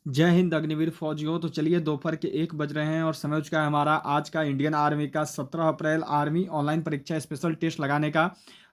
जय हिंद अग्निवीर फौजियों। तो चलिए, दोपहर के 1 बज रहे हैं और समय हो चुका है हमारा आज का इंडियन आर्मी का 17 अप्रैल आर्मी ऑनलाइन परीक्षा स्पेशल टेस्ट लगाने का।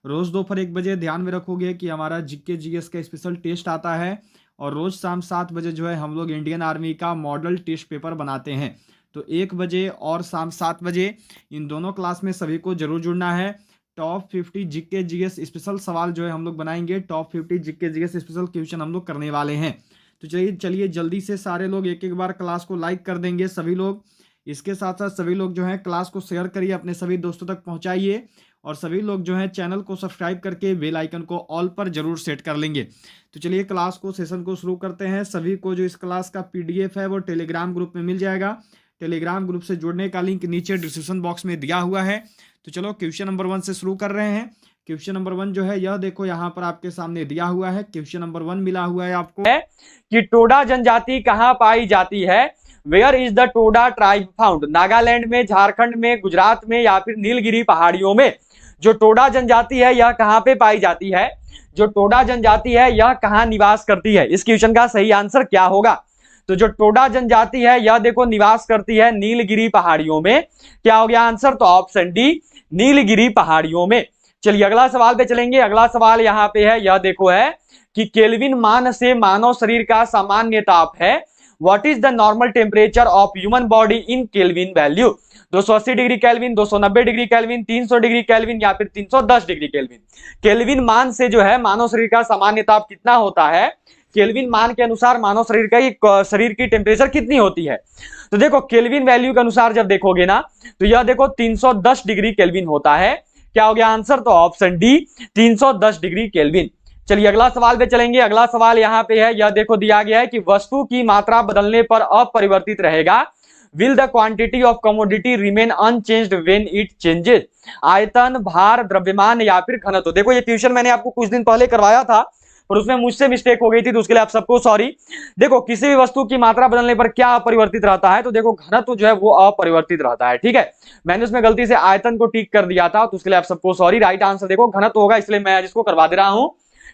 रोज दोपहर 1 बजे ध्यान में रखोगे कि हमारा जीके जीएस का स्पेशल टेस्ट आता है और रोज शाम 7 बजे जो है हम लोग इंडियन आर्मी का मॉडल टेस्ट पेपर बनाते हैं। तो 1 बजे और शाम 7 बजे इन दोनों क्लास में सभी को जरूर जुड़ना है। टॉप 50 जीके जीएस स्पेशल सवाल जो है हम लोग बनाएंगे। Top 50 GK GS special question हम लोग करने वाले हैं। तो चलिए चलिए जल्दी से सारे लोग एक एक बार क्लास को लाइक कर देंगे सभी लोग। इसके साथ साथ सभी लोग जो हैं क्लास को शेयर करिए, अपने सभी दोस्तों तक पहुंचाइए और सभी लोग जो हैं चैनल को सब्सक्राइब करके बेल आइकन को ऑल पर जरूर सेट कर लेंगे। तो चलिए क्लास को सेशन को शुरू करते हैं। सभी को जो इस क्लास का पीडीएफ है वो टेलीग्राम ग्रुप में मिल जाएगा। टेलीग्राम ग्रुप से जुड़ने का लिंक नीचे डिस्क्रिप्शन बॉक्स में दिया हुआ है। तो चलो क्वेश्चन नंबर 1 से शुरू कर रहे हैं। क्वेश्चन नंबर 1 जो है यह देखो यहाँ पर आपके सामने दिया हुआ है। क्वेश्चन नंबर 1 मिला हुआ है आपको है कि टोडा जनजाति कहां पाई जाती है। Where is the Toda tribe found. Nagaland में, झारखंड में, गुजरात में या फिर नीलगिरी पहाड़ियों में। जो टोडा जनजाति है यह कहां पे पाई जाती है। जो टोडा जनजाति है यह कहां निवास करती है। इस क्वेश्चन का सही आंसर क्या होगा। तो जो टोडा जनजाति है यह देखो निवास करती है नीलगिरी पहाड़ियों में। क्या हो गया आंसर। तो ऑप्शन डी, नीलगिरी पहाड़ियों में। चलिए अगला सवाल पे चलेंगे। अगला सवाल यहाँ पे है, यह देखो है कि केल्विन मान से मानव शरीर का सामान्य ताप है। What is the normal temperature of human body in kelvin value. 280 degree kelvin, 290 degree kelvin, 300 degree kelvin या फिर 310 डिग्री केल्विन। केल्विन मान से जो है मानव शरीर का सामान्य ताप कितना होता है। केल्विन मान के अनुसार मानव शरीर की टेम्परेचर कितनी होती है। तो देखो केल्विन वैल्यू के अनुसार जब देखोगे ना तो यह देखो 310 डिग्री केल्विन होता है। क्या हो गया आंसर। तो ऑप्शन डी, 310 डिग्री केल्विन। चलिए अगला सवाल पे चलेंगे। अगला सवाल यहाँ पे है, यह देखो दिया गया है कि वस्तु की मात्रा बदलने पर अपरिवर्तित रहेगा। Will the quantity of commodity remain unchanged when it changes. आयतन, भार, द्रव्यमान या फिर घनत्व। देखो ये क्वेश्चन मैंने आपको कुछ दिन पहले करवाया था पर उसमें मुझसे मिस्टेक हो गई थी तो उसके लिए आप सबको सॉरी। देखो किसी भी वस्तु की मात्रा बदलने पर क्या अपरिवर्तित रहता है। तो देखो घनत्व जो है वो अपरिवर्तित रहता है। ठीक है, मैंने उसमें गलती से आयतन को टिक कर दिया था तो उसके लिए आप सबको सॉरी। राइट आंसर देखो घनत्व होगा, इसलिए मैं इसको करवा दे रहा हूं।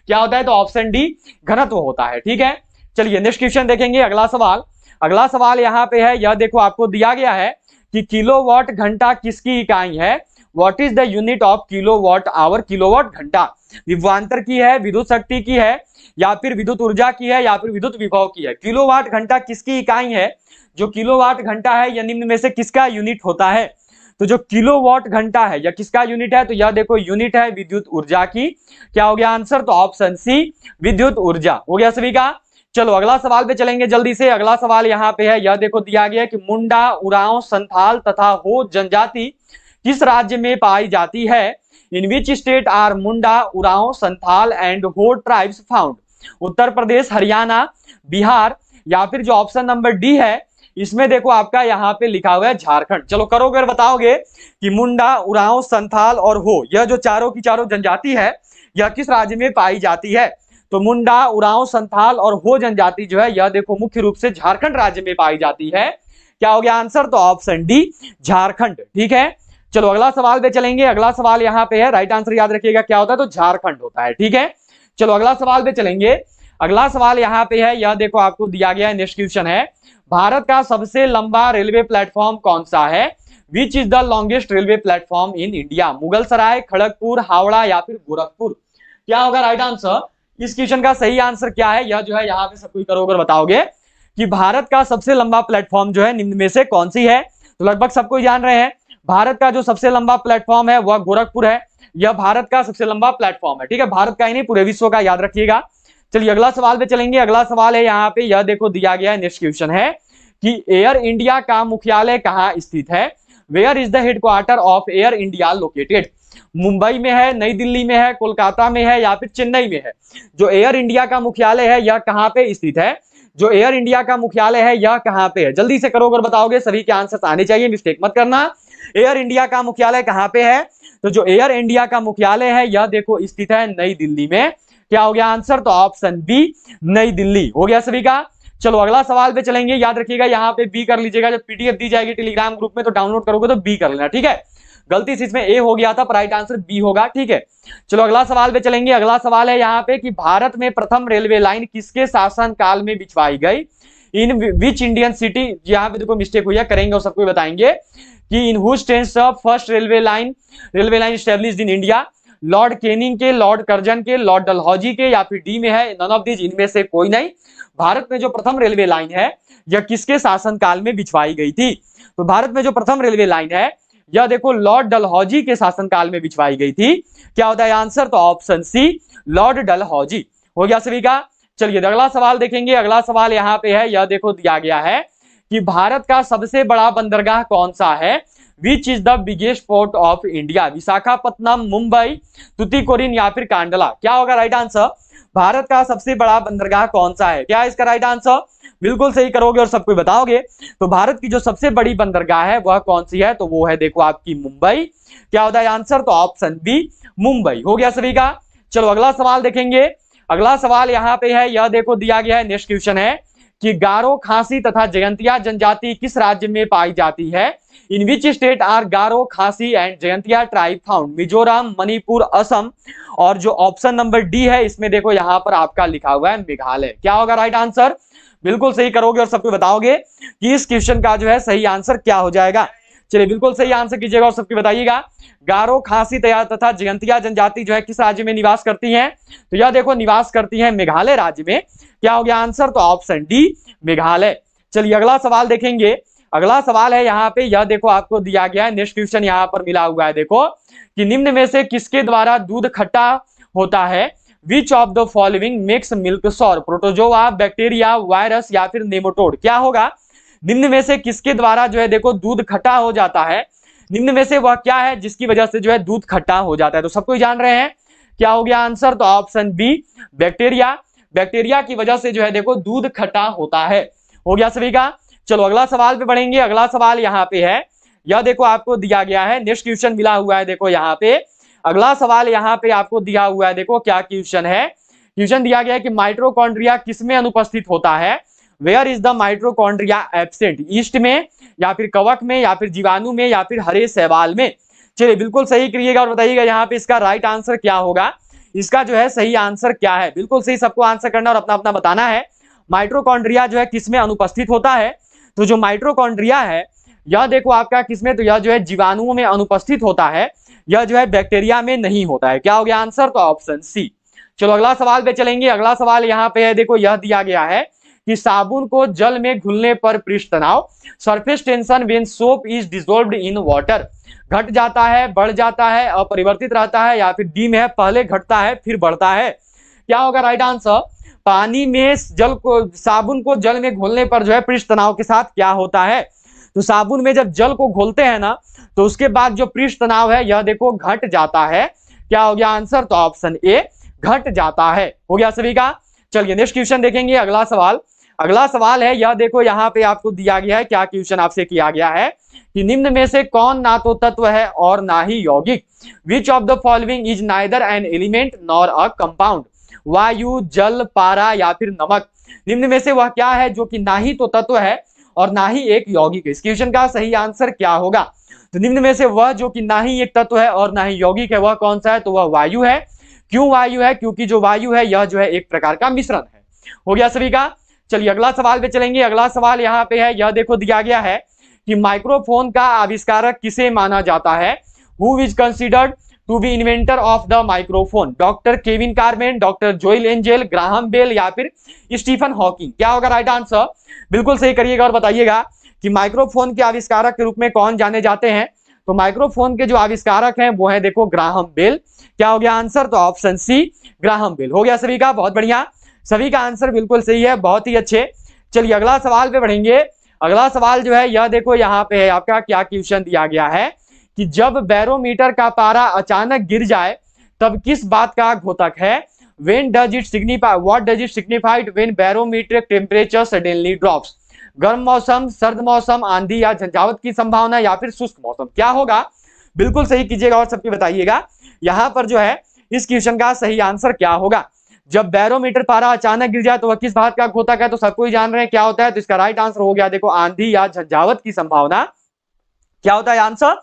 क्या होता है। तो ऑप्शन डी, घनत्व होता है। ठीक है, चलिए नेक्स्ट क्वेश्चन देखेंगे। अगला सवाल, अगला सवाल यहाँ पे है, यह देखो आपको दिया गया है कि किलोवाट घंटा किसकी इकाई है। What is the unit of kilowatt hour. Kilowatt घंटा विभवांतर की है, विद्युत शक्ति की है या फिर विद्युत ऊर्जा की है या फिर विद्युत विभव की है। किलोवाट घंटा किसकी इकाई है। जो किलोवाट घंटा है यह निम्न में से किसका यूनिट होता है। तो जो किलोवाट घंटा है यह किसका यूनिट है। तो यह देखो यूनिट है विद्युत ऊर्जा की। क्या हो गया आंसर। तो ऑप्शन सी, विद्युत ऊर्जा हो गया सभी का। चलो अगला सवाल पे चलेंगे जल्दी से। अगला सवाल यहाँ पे है, यह देखो दिया गया है कि मुंडा, उरांव, संथाल तथा हो जनजाति किस राज्य में पाई जाती है। In which state are Munda, Oraon, Santhal and Ho tribes found. Uttar Pradesh, Haryana, Bihar या फिर जो ऑप्शन नंबर डी है इसमें देखो आपका यहाँ पे लिखा हुआ है झारखंड। चलो करोगे और बताओगे कि मुंडा, उरांव, संथाल और हो यह जो चारों की चारों जनजाति है यह किस राज्य में पाई जाती है। तो मुंडा, उरांव, संथाल और हो जनजाति जो है यह देखो मुख्य रूप से झारखंड राज्य में पाई जाती है। क्या हो गया आंसर। तो ऑप्शन डी, झारखंड। ठीक है, चलो अगला सवाल पे चलेंगे। अगला सवाल यहाँ पे है, राइट आंसर याद रखिएगा क्या होता है। तो झारखंड होता है। ठीक है, चलो अगला सवाल पे चलेंगे। अगला सवाल यहाँ पे है, यह देखो आपको दिया गया है, नेक्स्ट क्वेश्चन है, भारत का सबसे लंबा रेलवे प्लेटफॉर्म कौन सा है। Which is the longest railway platform in India. Mughal Sarai, Kharagpur, Howrah या फिर गोरखपुर। क्या होगा राइट आंसर। इस क्वेश्चन का सही आंसर क्या है, यह जो है यहाँ पे सब कुछ करोगे बताओगे कि भारत का सबसे लंबा प्लेटफॉर्म जो है निम्न में से कौन सी है। तो लगभग सबको जान रहे हैं भारत का जो सबसे लंबा प्लेटफॉर्म है वह गोरखपुर है। यह भारत का सबसे लंबा प्लेटफॉर्म है। ठीक है, भारत का ही नहीं पूरे विश्व का, याद रखिएगा। चलिए अगला सवाल पे चलेंगे। अगला सवाल है यहाँ पे, यह देखो दिया गया है, नेक्स्ट क्वेश्चन है कि एयर इंडिया का मुख्यालय कहाँ स्थित है। Where is the headquarter of Air India located. Mumbai में है, नई दिल्ली में है, कोलकाता में है या फिर चेन्नई में है। जो एयर इंडिया का मुख्यालय है यह कहाँ पे स्थित है। जो एयर इंडिया का मुख्यालय है यह कहाँ पे है। जल्दी से करोगे और बताओगे, सभी के आंसर आने चाहिए, मिस्टेक मत करना। एयर इंडिया का मुख्यालय कहाँ पे है। तो जो एयर इंडिया का मुख्यालय है यह देखो स्थित है नई दिल्ली में। क्या हो गया आंसर। तो ऑप्शन बी, नई दिल्ली हो गया सभी का। चलो अगला सवाल पे चलेंगे। याद रखिएगा यहाँ पे बी कर लीजिएगा, जब पीडीएफ दी जाएगी टेलीग्राम ग्रुप में तो डाउनलोड करोगे तो बी कर लेना। ठीक है, गलती से इसमें ए हो गया था पर राइट आंसर बी होगा। ठीक है, चलो अगला सवाल पे चलेंगे। अगला सवाल है यहाँ पे कि भारत में प्रथम रेलवे लाइन किसके शासन काल में बिछवाई गई। इन विच इंडियन सिटी, यहाँ पे देखो मिस्टेक हुई है, करेंगे और सबको बताएंगे कि in whose states first railway line established in India, Lord Canning के, लॉर्ड कर्जन के, लॉर्ड डलहौजी के, या फिर डी में है नन ऑफ दीज, इनमें से कोई नहीं। भारत में जो प्रथम रेलवे लाइन है यह किसके शासनकाल में बिछवाई गई थी? तो भारत में जो प्रथम रेलवे लाइन है यह देखो लॉर्ड डलहौजी के शासनकाल में बिछवाई गई थी। क्या होता है आंसर? तो ऑप्शन सी लॉर्ड डलहौजी। हो गया सभी का। चलिए अगला सवाल देखेंगे। अगला सवाल यहाँ पे है, यह देखो दिया गया है कि भारत का सबसे बड़ा बंदरगाह कौन सा है? Which is the biggest port of India? Visakhapatnam, Mumbai, Tuticorin या फिर कांडला? क्या होगा राइट आंसर? भारत का सबसे बड़ा बंदरगाह कौन सा है? क्या है इसका राइट आंसर? बिल्कुल सही करोगे और सबको बताओगे। तो भारत की जो सबसे बड़ी बंदरगाह है वह कौन सी है? तो वो है देखो आपकी मुंबई। क्या होता है आंसर? तो ऑप्शन बी मुंबई। हो गया सभी का। चलो अगला सवाल देखेंगे। अगला सवाल यहाँ पे है, यह देखो दिया गया है, नेक्स्ट क्वेश्चन है कि गारो, खासी तथा जयंतिया जनजाति किस राज्य में पाई जाती है? इन विच स्टेट आर गारो, खासी and Jaintia tribe found? Mizoram, Manipur, Assam. और जो ऑप्शन नंबर डी है इसमें देखो यहाँ पर आपका लिखा हुआ है मेघालय। क्या होगा राइट आंसर? बिल्कुल सही करोगे और सबको बताओगे कि इस क्वेश्चन का जो है सही आंसर क्या हो जाएगा। चलिए बिल्कुल सही आंसर कीजिएगा और सबको बताइएगा। गारो, खासी तथा जयंतिया जनजाति जो है किस राज्य में निवास करती हैं? तो यह देखो निवास करती हैं मेघालय राज्य में। क्या हो गया आंसर? तो ऑप्शन डी मेघालय। चलिए अगला सवाल देखेंगे। अगला सवाल है यहाँ पे, यह देखो आपको दिया गया है, नेक्स्ट क्वेश्चन यहाँ पर मिला हुआ है देखो कि निम्न में से किसके द्वारा दूध खट्टा होता है? Which of the following makes milk sour? Protozoa, bacteria, virus या फिर नेमाटोड? क्या होगा? निम्न में से किसके द्वारा जो है देखो दूध खट्टा हो जाता है? निम्न में से वह क्या है जिसकी वजह से जो है दूध खट्टा हो जाता है? तो सबको जान रहे हैं क्या हो गया आंसर? तो ऑप्शन बी बैक्टीरिया। बैक्टीरिया की वजह से जो है देखो दूध खट्टा होता है। हो गया सभी का। चलो अगला सवाल पे बढ़ेंगे। अगला सवाल यहाँ पे है, यह देखो आपको दिया गया है, नेक्स्ट क्वेश्चन मिला हुआ है देखो यहाँ पे। अगला सवाल यहाँ पे आपको दिया हुआ है, देखो क्या क्वेश्चन है। क्वेश्चन दिया गया है कि माइटोकॉन्ड्रिया किसमें अनुपस्थित होता है? Where is the mitochondria absent? Yeast में या फिर कवक में या फिर जीवाणु में या फिर हरे शैवाल में? चलिए बिल्कुल सही करिएगा और बताइएगा यहाँ पे इसका राइट आंसर क्या होगा। इसका जो है सही आंसर क्या है? बिल्कुल सही सबको आंसर करना और अपना अपना बताना है। माइटोकॉन्ड्रिया जो है किसमें अनुपस्थित होता है? तो जो माइटोकॉन्ड्रिया है यह देखो आपका किसमें? तो यह जो है जीवाणुओं में अनुपस्थित होता है, यह जो है बैक्टीरिया में नहीं होता है। क्या हो गया आंसर? तो ऑप्शन सी। चलो अगला सवाल पे चलेंगे। अगला सवाल यहाँ पे है, देखो यह दिया गया है कि साबुन को जल में घुलने पर पृष्ठ तनाव, surface tension when soap is dissolved in water, घट जाता है, बढ़ जाता है, अपरिवर्तित रहता है, या फिर डी में है पहले घटता है फिर बढ़ता है? क्या होगा राइट आंसर? पानी में जल को, साबुन को जल में घोलने पर जो है पृष्ठ तनाव के साथ क्या होता है? तो साबुन में जब जल को घोलते हैं ना तो उसके बाद जो पृष्ठ तनाव है यह देखो घट जाता है। क्या हो गया आंसर? तो ऑप्शन ए घट जाता है। हो गया सभी का। चलिए नेक्स्ट क्वेश्चन देखेंगे। अगला सवाल, अगला सवाल है, यह देखो यहाँ पे आपको दिया गया है, क्या क्वेश्चन आपसे किया गया है कि निम्न में से कौन ना तो तत्व है और ना ही यौगिक? विच of the following is neither an element nor a compound? वायु, जल, पारा या फिर नमक? निम्न में से वह क्या है जो कि ना ही तो तत्व है और ना ही एक यौगिक है? इस क्वेश्चन का सही आंसर क्या होगा? तो निम्न में से वह जो कि ना ही एक तत्व है और ना ही यौगिक है वह कौन सा है? तो वह वायु है। क्यों वायु है? क्योंकि जो वायु है यह जो है एक प्रकार का मिश्रण है। हो गया सभी का। चलिए अगला सवाल पे चलेंगे। अगला सवाल यहाँ पे है, यह देखो दिया गया है कि माइक्रोफोन का आविष्कारक किसे माना जाता है? Who is considered to be inventor of the microphone? Doctor Kevin Carmen, doctor Joel Engel, Graham Bell या फिर स्टीफन हॉकिंग? क्या होगा राइट आंसर? बिल्कुल सही करिएगा और बताइएगा कि माइक्रोफोन के आविष्कारक के रूप में कौन जाने जाते हैं? तो माइक्रोफोन के जो आविष्कारक हैं वो है देखो ग्राहम बेल। क्या हो गया आंसर? तो ऑप्शन सी ग्राहम बेल। हो गया सभी का, बहुत बढ़िया, सभी का आंसर बिल्कुल सही है, बहुत ही अच्छे। चलिए अगला सवाल पे बढ़ेंगे। अगला सवाल जो है यह देखो यहाँ पे है आपका, क्या क्वेश्चन दिया गया है कि जब बैरोमीटर का पारा अचानक गिर जाए तब किस बात का घोतक है? When does it signify, what does it signified when barometric temperature suddenly drops? गर्म मौसम, सर्द मौसम, आंधी या झंझावत की संभावना या फिर शुष्क मौसम? क्या होगा? बिल्कुल सही कीजिएगा और सबकी बताइएगा यहाँ पर जो है इस क्वेश्चन का सही आंसर क्या होगा। जब बैरोमीटर पारा अचानक गिर जाए तो वह किस बात का घोतक है? तो सबको ही जान रहे हैं क्या होता है। तो इसका राइट आंसर हो गया देखो आंधी या झंझावत की संभावना। क्या होता है आंसर?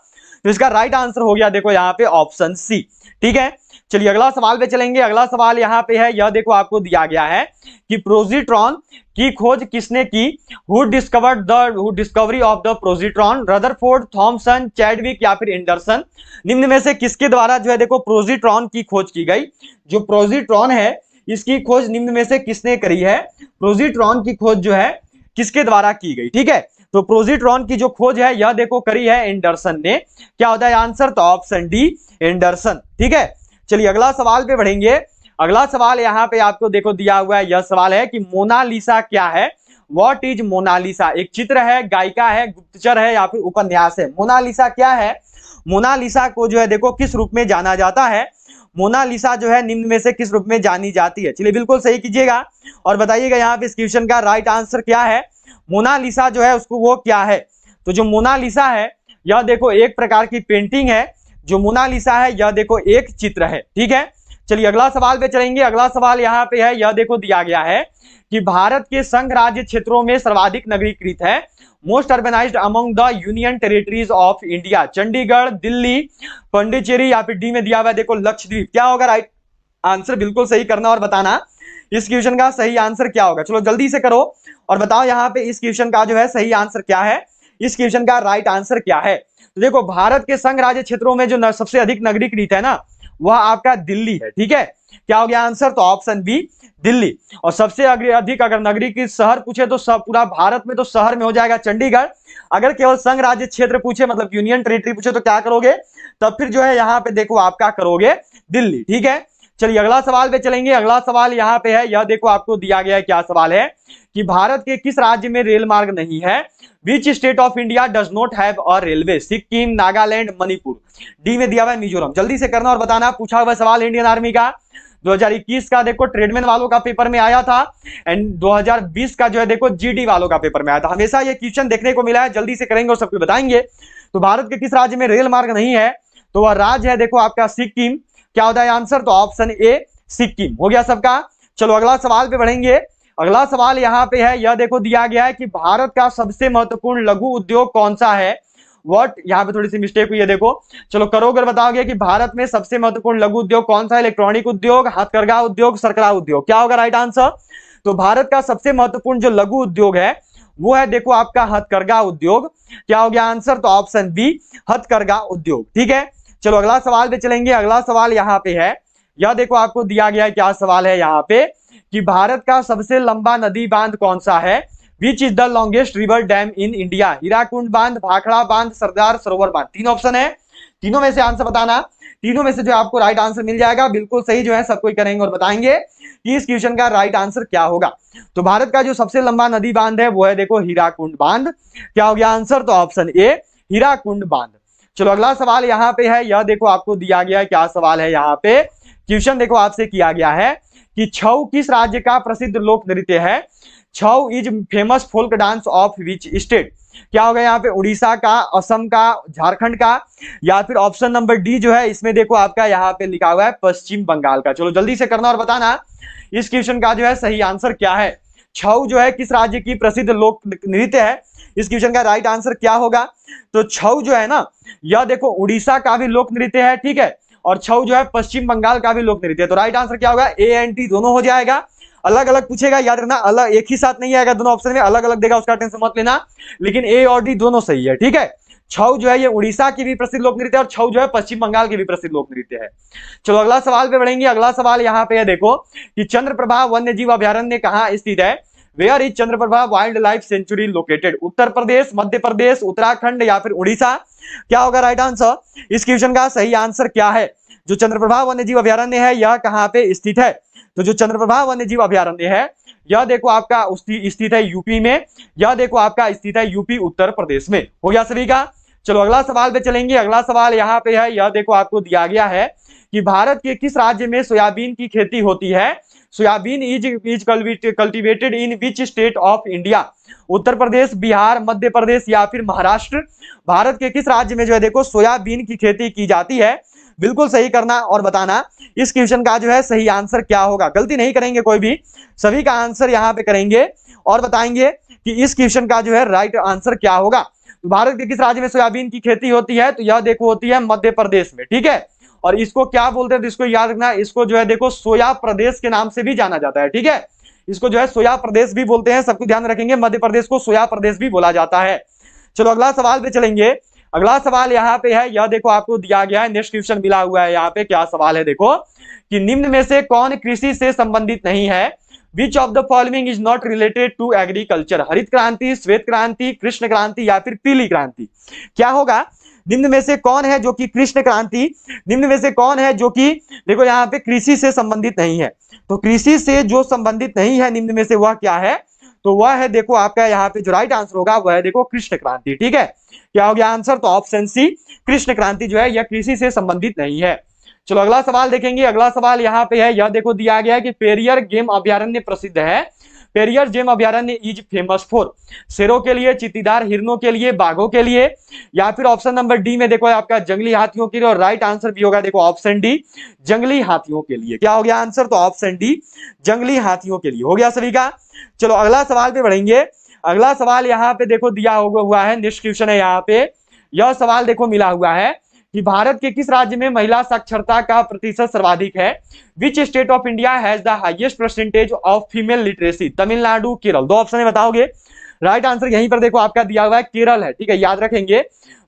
तो इसका राइट आंसर हो गया देखो यहाँ पे ऑप्शन सी। ठीक है, चलिए अगला सवाल पे चलेंगे। अगला सवाल यहाँ पे है, यह देखो आपको दिया गया है कि प्रोजिट्रॉन की खोज किसने की? Who discovery of the positron? Rutherford, Thomson, Chadwick या फिर एंडरसन? निम्न में से किसके द्वारा जो है देखो प्रोजिट्रॉन की खोज की गई? जो प्रोजिट्रॉन है इसकी खोज निम्न में से किसने करी है? प्रोजिट्रॉन की खोज जो है किसके द्वारा की गई? ठीक है, तो प्रोजिट्रॉन की जो खोज है यह देखो करी है एंडरसन ने। क्या होता है आंसर? तो ऑप्शन डी एंडरसन। ठीक है, चलिए अगला सवाल पे बढ़ेंगे। अगला सवाल यहाँ पे आपको देखो दिया हुआ है, यह सवाल है कि मोनालिसा क्या है? What is Mona Lisa? एक चित्र है, गायिका है, गुप्तचर है या फिर उपन्यास है? मोनालिसा क्या है? मोनालिसा को जो है देखो किस रूप में जाना जाता है? मोनालिसा जो है निम्न में से किस रूप में जानी जाती है? चलिए बिल्कुल सही कीजिएगा और बताइएगा यहाँ पे इस क्वेश्चन का राइट आंसर क्या है। मोनालिसा जो है उसको वो क्या है? तो जो मोनालिसा है यह देखो एक प्रकार की पेंटिंग है। जो मोनालिसा है यह देखो एक चित्र है। ठीक है, चलिए अगला सवाल पे चलेंगे। अगला सवाल यहाँ पे है, यह देखो दिया गया है कि भारत के संघ राज्य क्षेत्रों में सर्वाधिक नगरीकृत है। Most urbanised among the union territories of India? Chandigarh, Delhi, Pondicherry या फिर डी में दिया हुआ है देखो लक्षद्वीप। क्या होगा राइट आंसर? बिल्कुल सही करना और बताना इस क्वेश्चन का सही आंसर क्या होगा। चलो जल्दी से करो और बताओ यहाँ पे इस क्वेश्चन का जो है सही आंसर क्या है, इस क्वेश्चन का राइट आंसर क्या है। तो देखो भारत के संघ राज्य क्षेत्रों में जो सबसे अधिक नगरीकृत है ना वह आपका दिल्ली है। ठीक है, क्या हो गया आंसर? तो ऑप्शन बी दिल्ली। और सबसे अधिक अगर नगरीकृत शहर पूछे तो सब पूरा भारत में तो शहर में हो जाएगा चंडीगढ़। अगर केवल संघ राज्य क्षेत्र पूछे मतलब यूनियन टेरिटरी पूछे तो क्या करोगे? तब फिर जो है यहाँ पे देखो आपका करोगे दिल्ली। ठीक है, चलिए अगला सवाल पे चलेंगे। अगला सवाल यहाँ पे है, यह देखो आपको दिया गया है, क्या सवाल है कि भारत के किस राज्य में रेल मार्ग नहीं है? विच state of India does not have a railway? Sikkim, Nagaland, Manipur? D में दिया हुआ है मिजोरम। जल्दी से करना और बताना। पूछा हुआ सवाल इंडियन आर्मी का 2021 का देखो ट्रेडमैन वालों का पेपर में आया था एंड 2020 का जो है देखो जीडी वालों का पेपर में आया था। हमेशा ये क्वेश्चन देखने को मिला है, जल्दी से करेंगे और सबको बताएंगे। तो भारत के किस राज्य में रेल मार्ग नहीं है? तो वह राज्य है देखो आपका सिक्किम। क्या होता है आंसर? तो ऑप्शन ए सिक्किम। हो गया सबका। चलो अगला सवाल पे बढ़ेंगे। अगला सवाल यहाँ पे है, यह देखो दिया गया है कि भारत का सबसे महत्वपूर्ण लघु उद्योग कौन सा है? व्हाट, यहाँ पे थोड़ी सी मिस्टेक हुई है देखो। चलो करोगे बताओगे कि भारत में सबसे महत्वपूर्ण लघु उद्योग कौन सा है? इलेक्ट्रॉनिक उद्योग, हथकरघा उद्योग, सरकरा उद्योग? क्या होगा राइट आंसर? तो भारत का सबसे महत्वपूर्ण जो लघु उद्योग है वो है देखो आपका हथकरघा उद्योग। क्या हो गया आंसर? तो ऑप्शन बी हथकरघा उद्योग। ठीक है, चलो अगला सवाल पे चलेंगे। अगला सवाल यहाँ पे है, यह देखो आपको दिया गया है, क्या सवाल है यहाँ पे कि भारत का सबसे लंबा नदी बांध कौन सा है? Which is the longest river dam in India? Hirakud बांध, भाखड़ा बांध, सरदार सरोवर बांध? तीन ऑप्शन है, तीनों में से आंसर बताना। तीनों में से जो आपको राइट आंसर मिल जाएगा बिल्कुल सही जो है सबको करेंगे और बताएंगे कि इस क्वेश्चन का राइट आंसर क्या होगा। तो भारत का जो सबसे लंबा नदी बांध है वो है देखो हीराकुंड बांध। क्या हो गया आंसर? तो ऑप्शन ए हीराकुंड बांध। चलो अगला सवाल यहाँ पे है, यह देखो आपको दिया गया है, क्या सवाल है यहाँ पे। क्वेश्चन देखो आपसे किया गया है कि छऊ किस राज्य का प्रसिद्ध लोक नृत्य है? Chhau is famous folk dance of which state? क्या होगा यहाँ पे? उड़ीसा का, असम का, झारखंड का या फिर ऑप्शन नंबर डी जो है इसमें देखो आपका यहाँ पे लिखा हुआ है पश्चिम बंगाल का। चलो जल्दी से करना और बताना इस क्वेश्चन का जो है सही आंसर क्या है। छऊ जो है किस राज्य की प्रसिद्ध लोक नृत्य है? इस क्वेश्चन का राइट आंसर क्या होगा? तो छऊ जो है ना यह देखो उड़ीसा का भी लोक नृत्य है। ठीक है, और छऊ जो है पश्चिम बंगाल का भी लोक नृत्य है। तो राइट आंसर क्या होगा? ए एंड टी दोनों हो जाएगा। अलग अलग पूछेगा, याद रखना, अलग एक ही साथ नहीं आएगा, दोनों ऑप्शन में अलग अलग देगा, उसका टेंशन मत लेना। लेकिन ए और डी दोनों सही है। ठीक है, छऊ जो है ये उड़ीसा की भी प्रसिद्ध लोक नृत्य है और छऊ जो है पश्चिम बंगाल की भी प्रसिद्ध लोक नृत्य है। चलो अगला सवाल पे बढ़ेंगे। अगला सवाल यहाँ पे है देखो कि चंद्रप्रभा वन्य जीव अभयारण्य कहाँ स्थित है? Where is Chandraprabha wildlife sanctuary located? Uttar Pradesh, Madhya Pradesh, Uttarakhand या फिर उड़ीसा? क्या होगा राइट आंसर? इस क्वेश्चन का सही आंसर क्या है? जो चंद्रप्रभा वन्य जीव अभयारण्य है यह कहाँ पे स्थित है? तो जो चंद्रप्रभा वन्य जीव अभयारण्य है यह देखो आपका स्थित है यूपी में। यह देखो आपका स्थित है यूपी उत्तर प्रदेश में। हो गया सभी का। चलो अगला सवाल पे चलेंगे। अगला सवाल यहाँ पे है, यह देखो आपको दिया गया है कि भारत के किस राज्य में सोयाबीन की खेती होती है? Soybean is cultivated in which state of India? Uttar Pradesh, Bihar, Madhya Pradesh या फिर महाराष्ट्र? भारत के किस राज्य में जो है देखो सोयाबीन की खेती की जाती है? बिल्कुल सही करना और बताना इस क्वेश्चन का जो है सही आंसर क्या होगा। गलती नहीं करेंगे कोई भी, सभी का आंसर यहाँ पे करेंगे और बताएंगे कि इस क्वेश्चन का जो है राइट आंसर क्या होगा। तो भारत के किस राज्य में सोयाबीन की खेती होती है? तो यह देखो होती है मध्य प्रदेश में। ठीक है, और इसको क्या बोलते हैं, तो इसको याद रखना, इसको जो है देखो सोया प्रदेश के नाम से भी जाना जाता है, ठीक है। इसको जो है सोया प्रदेश भी बोलते हैं, सबको ध्यान रखेंगे, मध्य प्रदेश को सोया प्रदेश भी बोला जाता है। चलो अगला सवाल पे चलेंगे। अगला सवाल यहाँ पे है, यह देखो आपको दिया गया है, नेक्स्ट क्वेश्चन मिला हुआ है यहाँ पे। क्या सवाल है देखो कि निम्न में से कौन कृषि से संबंधित नहीं है? Which of the following is not related to agriculture? हरित क्रांति, श्वेत क्रांति, कृष्ण क्रांति या फिर पीली क्रांति? क्या होगा? निम्न में से कौन है जो कि कृष्ण क्रांति, निम्न में से कौन है जो कि देखो यहाँ पे कृषि से संबंधित नहीं है? तो कृषि से जो संबंधित नहीं है निम्न में से वह क्या है? तो वह है देखो आपका यहाँ पे जो राइट आंसर होगा वह है देखो कृष्ण क्रांति, ठीक है। क्या हो गया आंसर? तो ऑप्शन सी कृष्ण क्रांति जो है यह कृषि से संबंधित नहीं है। चलो अगला सवाल देखेंगे। अगला सवाल यहाँ पे है, यह देखो दिया गया है कि पेरियर गेम अभ्यारण्य प्रसिद्ध है। पेरियर गेम अभ्यारण्य इज फेमस फॉर? शेरों के लिए, चीतीदार हिरणों के लिए, बाघों के लिए, या फिर ऑप्शन नंबर डी में देखो आपका जंगली हाथियों के लिए, और राइट आंसर भी होगा देखो ऑप्शन डी जंगली हाथियों के लिए। क्या हो गया आंसर? तो ऑप्शन डी जंगली हाथियों के लिए हो गया सभी का। चलो अगला सवाल पे बढ़ेंगे। अगला सवाल यहाँ पे देखो दिया हुआ है, नेक्स्ट क्वेश्चन है यहाँ पे। यह सवाल देखो मिला हुआ है कि भारत के किस राज्य में महिला साक्षरता का प्रतिशत सर्वाधिक है? विच state of India has the highest percentage of female literacy? Tamil Nadu, Kerala? दो ऑप्शन में बताओगे। राइट आंसर यहीं पर देखो आपका दिया हुआ है केरल है, ठीक है, याद रखेंगे।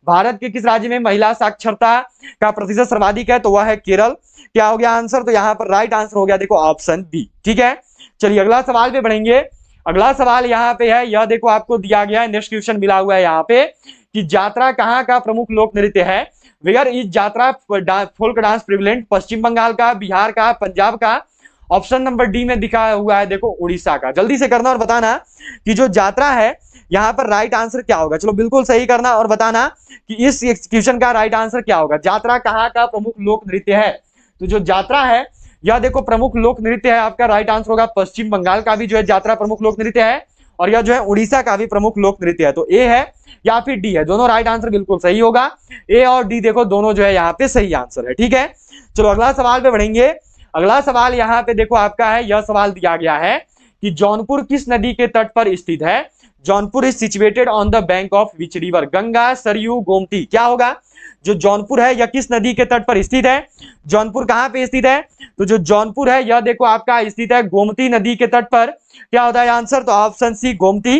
भारत के किस राज्य में महिला साक्षरता का प्रतिशत सर्वाधिक है? तो वह है केरल। क्या हो गया आंसर? तो यहाँ पर राइट आंसर हो गया देखो ऑप्शन बी, ठीक है। चलिए अगला सवाल पे बढ़ेंगे। अगला सवाल यहाँ पे है, यह देखो आपको दिया गया है, नेक्स्ट क्वेश्चन मिला हुआ है यहाँ पे कि यात्रा कहाँ का प्रमुख लोक नृत्य है? वेयर इज यात्रा फोल्क डांस प्रिविलेंट? पश्चिम बंगाल का, बिहार का, पंजाब का? ऑप्शन नंबर डी में दिखा हुआ है देखो उड़ीसा का। जल्दी से करना और बताना कि जो यात्रा है यहाँ पर राइट आंसर क्या होगा। चलो बिल्कुल सही करना और बताना कि इस क्वेश्चन का राइट आंसर क्या होगा। यात्रा कहाँ का प्रमुख लोक नृत्य है? तो जो यात्रा है यह देखो प्रमुख लोक नृत्य है, आपका राइट आंसर होगा पश्चिम बंगाल का भी जो है यात्रा प्रमुख लोक नृत्य है, और यह जो है उड़ीसा का भी प्रमुख लोक नृत्य है। तो ए है या फिर डी है, दोनों राइट आंसर बिल्कुल सही होगा। ए और डी देखो दोनों जो है यहाँ पे सही आंसर है, ठीक है। चलो अगला सवाल पे बढ़ेंगे। अगला सवाल यहाँ पे देखो आपका है, यह सवाल दिया गया है कि जौनपुर किस नदी के तट पर स्थित है? Jaunpur is situated on the bank of which river? Ganga, Saryu, Gomti? क्या होगा? जो जौनपुर है यह किस नदी के तट पर स्थित है? जौनपुर कहाँ पे स्थित है? तो जो जौनपुर है यह देखो आपका स्थित है गोमती नदी के तट पर। क्या होता है आंसर? तो ऑप्शन सी गोमती।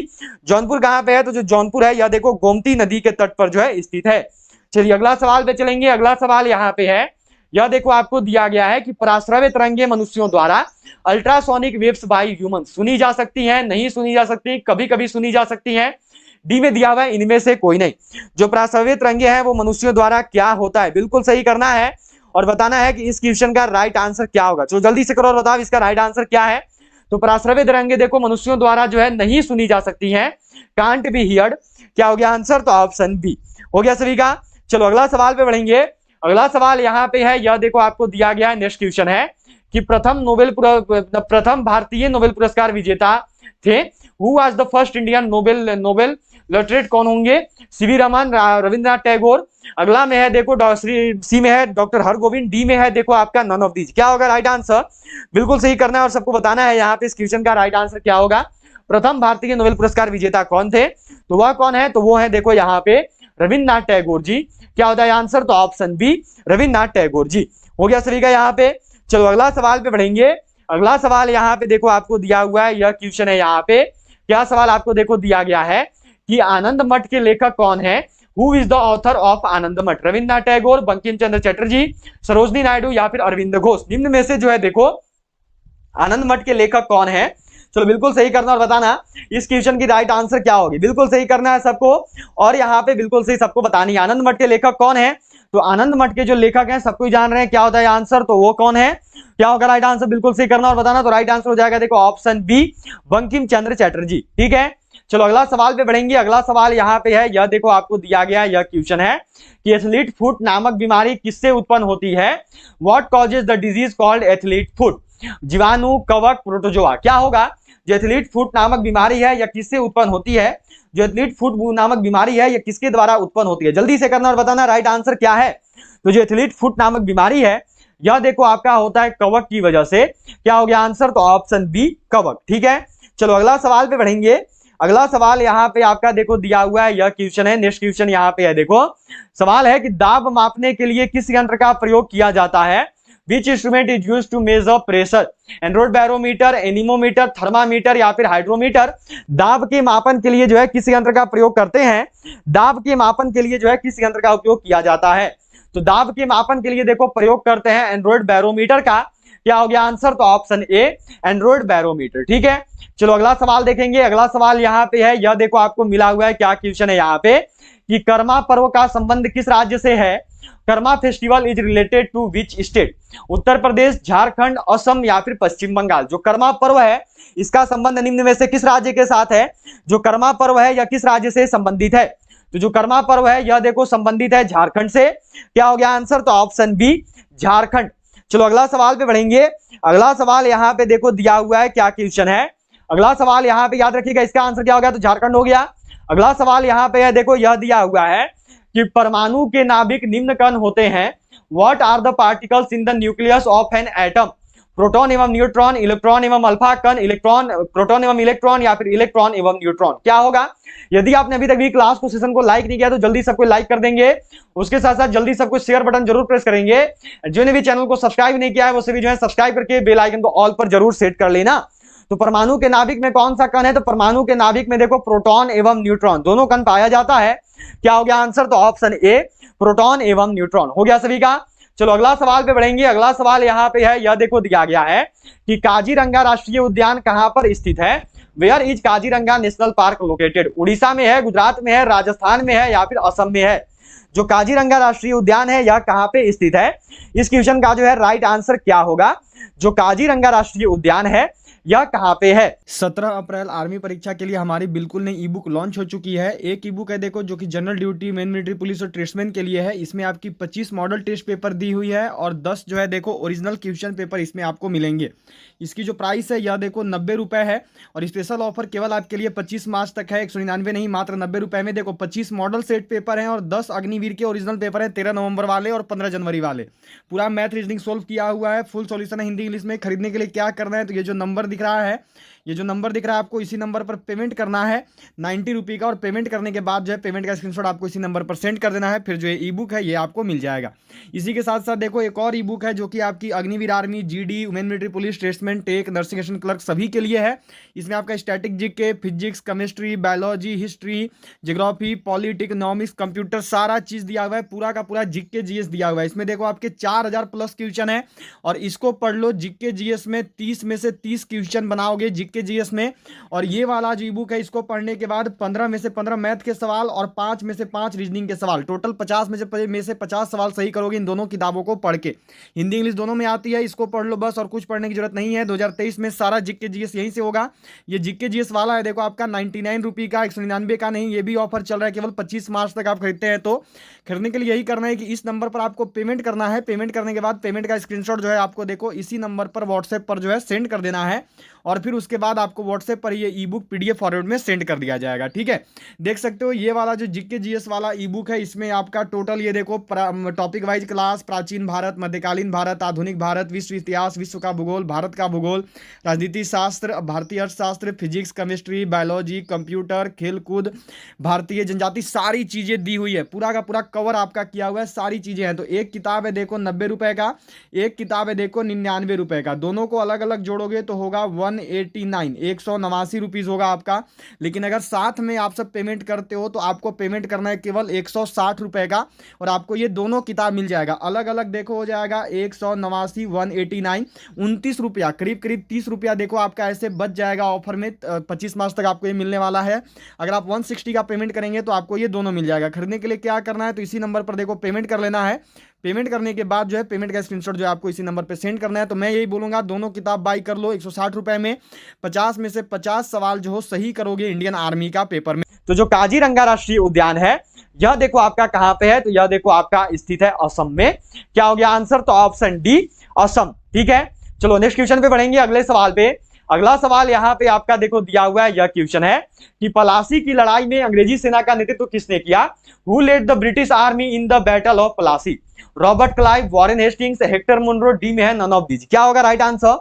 जौनपुर कहाँ पे है? तो जो जौनपुर है यह देखो गोमती नदी के तट पर जो है स्थित है। चलिए अगला सवाल पे चलेंगे। अगला सवाल यहाँ पे है, यह देखो आपको दिया गया है कि पराश्रव्य तरंगे मनुष्यों द्वारा अल्ट्रासोनिक वेव्स बाय ह्यूमन सुनी जा सकती हैं, नहीं सुनी जा सकती, कभी कभी सुनी जा सकती हैं? डी में दिया हुआ है इनमें से कोई नहीं। जो पराश्रव्य तरंगे हैं वो मनुष्यों द्वारा क्या होता है? बिल्कुल सही करना है और बताना है कि इस क्वेश्चन का राइट आंसर क्या होगा। चलो जल्दी से करो और बताओ इसका राइट आंसर क्या है। तो पराश्रव्य तरंगे देखो मनुष्यों द्वारा जो है नहीं सुनी जा सकती हैं, कांट बी हियर्ड। क्या हो गया आंसर? तो ऑप्शन बी हो गया सभी का। चलो अगला सवाल पे बढ़ेंगे। अगला सवाल यहाँ पे है, यह देखो आपको दिया गया है, नेक्स्ट क्वेश्चन है कि प्रथम भारतीय नोबेल पुरस्कार विजेता थे। Who was the first Indian Nobel laureate? कौन होंगे? सीवी रमन, रविंद्रनाथ टैगोर? अगला में है देखो सी में है डॉक्टर हरगोविंद, डी में है देखो आपका नन ऑफ दीज। क्या होगा राइट आंसर? बिल्कुल सही करना है और सबको बताना है यहाँ पे इस क्वेश्चन का राइट आंसर क्या होगा। प्रथम भारतीय नोबेल पुरस्कार विजेता कौन थे? तो वह कौन है? तो वो है देखो यहाँ पे रविंद्रनाथ टैगोर जी। क्या होता है आंसर? तो ऑप्शन बी रविंद्रनाथ टैगोर जी हो गया सभी का यहाँ पे। चलो अगला सवाल पे बढ़ेंगे। अगला सवाल यहाँ पे देखो आपको दिया हुआ है, यह क्वेश्चन है यहाँ पे। क्या सवाल आपको देखो दिया गया है कि आनंद मठ के लेखक कौन है? Who is the author of Anand Math? Rabindranath Tagore, Bankim Chandra Chatterjee, Sarojini Naidu या फिर अरविंद घोष? निम्न में से जो है देखो आनंद मठ के लेखक कौन है? चलो बिल्कुल सही करना और बताना इस क्वेश्चन की राइट आंसर क्या होगी। बिल्कुल सही करना है सबको और यहाँ पे बिल्कुल सही सबको बतानी है। आनंद मठ के लेखक कौन है? तो आनंद मठ के जो लेखक हैं सबको जान रहे हैं क्या होता है आंसर, तो वो कौन है? क्या होगा राइट आंसर? बिल्कुल सही करना और बताना। तो राइट आंसर हो जाएगा देखो ऑप्शन बी बंकिम चंद्र चटर्जी, ठीक है। चलो अगला सवाल पे बढ़ेंगे। अगला सवाल यहाँ पे है, यह देखो आपको दिया गया यह क्वेश्चन है कि एथलीट फुट नामक बीमारी किससे उत्पन्न होती है? What causes the disease called athlete foot? जीवाणु, कवक, प्रोटोजोआ? क्या होगा? जो एथलीट फुट नामक बीमारी है यह किससे उत्पन्न होती है? जो एथलीट फुट नामक बीमारी है यह किसके द्वारा उत्पन्न होती है? जल्दी से करना और बताना राइट आंसर क्या है। तो जो एथलीट फुट नामक बीमारी है यह देखो आपका होता है कवक की वजह से। क्या हो गया आंसर? तो ऑप्शन बी कवक, ठीक है। चलो अगला सवाल पे बढ़ेंगे। अगला सवाल यहाँ पे आपका देखो दिया हुआ है, यह क्वेश्चन है। नेक्स्ट क्वेश्चन यहाँ पे है, देखो सवाल है कि दाब मापने के लिए किस यंत्र का प्रयोग किया जाता है? Which instrument is used to measure pressure? Aneroid barometer, anemometer, thermometer या फिर हाइड्रोमीटर? दाब के मापन के लिए जो है किस यंत्र का प्रयोग करते हैं? दाब के मापन के लिए जो है किस यंत्र का उपयोग किया जाता है? तो दाब के मापन के लिए देखो प्रयोग करते हैं एंड्रॉइड बैरोमीटर का। क्या हो गया आंसर? तो ऑप्शन ए एंड्रॉइड बैरोमीटर। ठीक है, चलो अगला सवाल देखेंगे। अगला सवाल यहाँ पे है, यह देखो आपको मिला हुआ है, क्या क्वेश्चन है यहाँ पे कि कर्मा पर्व का संबंध किस राज्य से है? Karma festival is related to which state? Uttar Pradesh, Jharkhand, Assam या फिर पश्चिम बंगाल? जो कर्मा पर्व है इसका संबंध निम्न में से किस राज्य के साथ है? जो कर्मा पर्व है यह किस राज्य से संबंधित है? तो जो कर्मा पर्व है यह देखो संबंधित है झारखंड से। क्या हो गया आंसर? तो ऑप्शन बी झारखंड। चलो अगला सवाल पे बढ़ेंगे। अगला सवाल यहाँ पे देखो दिया हुआ है, क्या क्वेश्चन है? अगला सवाल यहाँ पे याद रखिएगा, इसका आंसर क्या हो गया? तो झारखंड हो गया। अगला सवाल यहाँ पे है, देखो यह दिया हुआ है कि परमाणु के नाभिक निम्न कण होते हैं। What are the particles in the nucleus of an atom? Proton एवं न्यूट्रॉन, इलेक्ट्रॉन एवं अल्फा कण, इलेक्ट्रॉन, प्रोटॉन एवं इलेक्ट्रॉन या फिर इलेक्ट्रॉन एवं न्यूट्रॉन? क्या होगा? यदि आपने अभी तक भी क्लास को सेशन को लाइक नहीं किया तो जल्दी सबको लाइक कर देंगे। उसके साथ साथ जल्दी सबको शेयर बटन जरूर प्रेस करेंगे। जिन्होंने भी चैनल को सब्सक्राइब नहीं किया है वो सभी जो है सब्सक्राइब करके बेल आइकन को ऑल पर जरूर सेट कर लेना। तो परमाणु के नाभिक में कौन सा कण है? तो परमाणु के नाभिक में देखो प्रोटॉन एवं न्यूट्रॉन दोनों कण पाया जाता है। क्या हो गया आंसर? तो ऑप्शन ए प्रोटॉन एवं न्यूट्रॉन हो गया सभी का। चलो अगला सवाल पे बढ़ेंगे। अगला सवाल यहाँ पे है, यह देखो दिया गया है कि काजीरंगा राष्ट्रीय उद्यान कहां पर स्थित है? Where is Kaziranga national park located? Orissa में है, गुजरात में है, राजस्थान में है या फिर असम में है? जो काजीरंगा राष्ट्रीय उद्यान है यह कहां पे स्थित है? इस क्वेश्चन का जो है राइट आंसर क्या होगा? जो काजीरंगा राष्ट्रीय उद्यान है यह कहां पे है? 17 अप्रैल आर्मी परीक्षा के लिए हमारी बिल्कुल नई ई बुक लॉन्च हो चुकी है। एक ई बुक है देखो जो कि general duty, main military police और ट्रेड्समैन के लिए है। इसमें आपकी 25 मॉडल टेस्ट पेपर दी हुई है और 10 जो है देखो ओरिजिनल क्वेश्चन पेपर इसमें आपको मिलेंगे। इसकी जो प्राइस है यह देखो 90 रुपये है और स्पेशल ऑफर केवल आपके लिए 25 मार्च तक है। 199 नहीं, मात्र 90 रुपये में देखो 25 मॉडल सेट पेपर हैं और 10 अग्निवीर के ओरिजिनल पेपर हैं, 13 नवंबर वाले और 15 जनवरी वाले। पूरा मैथ रीजनिंग सोल्व किया हुआ है, फुल सॉल्यूशन है हिंदी इंग्लिश में। खरीदने के लिए क्या करना है? तो ये जो नंबर दिख रहा है, ये जो नंबर दिख रहा है आपको, इसी नंबर पर पेमेंट करना है 90 रुपये का। और पेमेंट करने के बाद जो है पेमेंट का स्क्रीनशॉट आपको इसी नंबर पर सेंड कर देना है। फिर जो ये ई बुक है ये आपको मिल जाएगा। इसी के साथ साथ देखो एक और ई बुक है जो कि आपकी Agniveer army, GD, women military police, tradesman, tech, nursing assistant clerk सभी के लिए है। इसमें आपका static GK, physics, chemistry, biology, history, geography, polity, economics, computer सारा चीज़ दिया हुआ है। पूरा का पूरा जीके जीएस दिया हुआ है। इसमें देखो आपके 4000 प्लस क्वेश्चन है और इसको पढ़ लो। जीके जीएस में 30 में से 30 क्वेश्चन बनाओगे जीके जीएस में। और ये वाला जो ई बुक है इसको पढ़ने के बाद 15 में से 15 मैथ के सवाल और 5 में से 5 रीजनिंग के सवाल, टोटल 50 में से 50 सवाल सही करोगे इन दोनों किताबों को पढ़ के। हिंदी इंग्लिश दोनों में आती है, इसको पढ़ लो बस, और कुछ पढ़ने की जरूरत नहीं है। 2023 में सारा जीके जीएस यहीं से होगा। ये जीके जीएस वाला है देखो आपका 99 रुपये का, 199 का नहीं। ये भी ऑफर चल रहा है, केवल 25 मार्च तक आप खरीदते हैं। तो खरीदने के लिए यही करना है कि इस नंबर पर आपको पेमेंट करना है। पेमेंट करने के बाद पेमेंट का स्क्रीनशॉट जो है आपको देखो इसी नंबर पर व्हाट्सएप पर जो है सेंड कर देना है और फिर उसके बाद आपको व्हाट्सएप पर ये ई बुक पीडीएफ फॉरवर्ड में सेंड कर दिया जाएगा। ठीक है, देख सकते हो ये वाला जो जीके जीएस वाला ई बुक है इसमें आपका टोटल ये देखो टॉपिक वाइज क्लास, प्राचीन भारत, मध्यकालीन भारत, आधुनिक भारत, विश्व इतिहास, विश्व का भूगोल, भारत का भूगोल, राजनीति शास्त्र, भारतीय अर्थशास्त्र, फिजिक्स, केमिस्ट्री, बायोलॉजी, कंप्यूटर, खेलकूद, भारतीय जनजाति, सारी चीज़ें दी हुई है। पूरा का पूरा कवर आपका किया हुआ है, सारी चीज़ें हैं। तो एक किताब है देखो 90 रुपये का, एक किताब है देखो 99 रुपये का। दोनों को अलग अलग जोड़ोगे तो होगा 189 रुपीज़ होगा आपका। लेकिन अगर साथ में आप सब पेमेंट करते हो तो आपको पेमेंट करना है केवल 160 रुपये का और आपको ये दोनों किताब मिल जाएगा। अलग अलग देखो हो जाएगा 189, 189, 29 रुपया, करीब करीब 30 रुपया देखो आपका ऐसे बच जाएगा ऑफर में। 25 मार्च तक आपको ये मिलने वाला है। अगर आप 160 का पेमेंट करेंगे तो आपको ये दोनों मिल जाएगा। खरीदने के लिए क्या करना है? तो इसी नंबर पर देखो पेमेंट कर लेना है। पेमेंट करने के बाद जो है पेमेंट का स्क्रीनशॉट जो है आपको इसी नंबर पे सेंड करना है। तो मैं यही बोलूँगा दोनों किताब बाई कर लो 160 रुपये में। 50 में से 50 सवाल जो हो सही करोगे इंडियन आर्मी का पेपर में। तो जो काजीरंगा राष्ट्रीय उद्यान है यह देखो आपका कहां पे है? तो यह देखो आपका स्थित है असम में। क्या हो गया आंसर? तो ऑप्शन डी असम। ठीक है, चलो नेक्स्ट क्वेश्चन पे बढ़ेंगे, अगले सवाल पे। अगला सवाल यहाँ पे आपका देखो दिया हुआ है, यह क्वेश्चन है कि पलासी की लड़ाई में अंग्रेजी सेना का नेतृत्व किसने किया? Who led the British army in the battle of Plassey? Robert Clive, Warren Hastings, Hector Munro, D में है नन ऑफ दीज। क्या होगा राइट आंसर?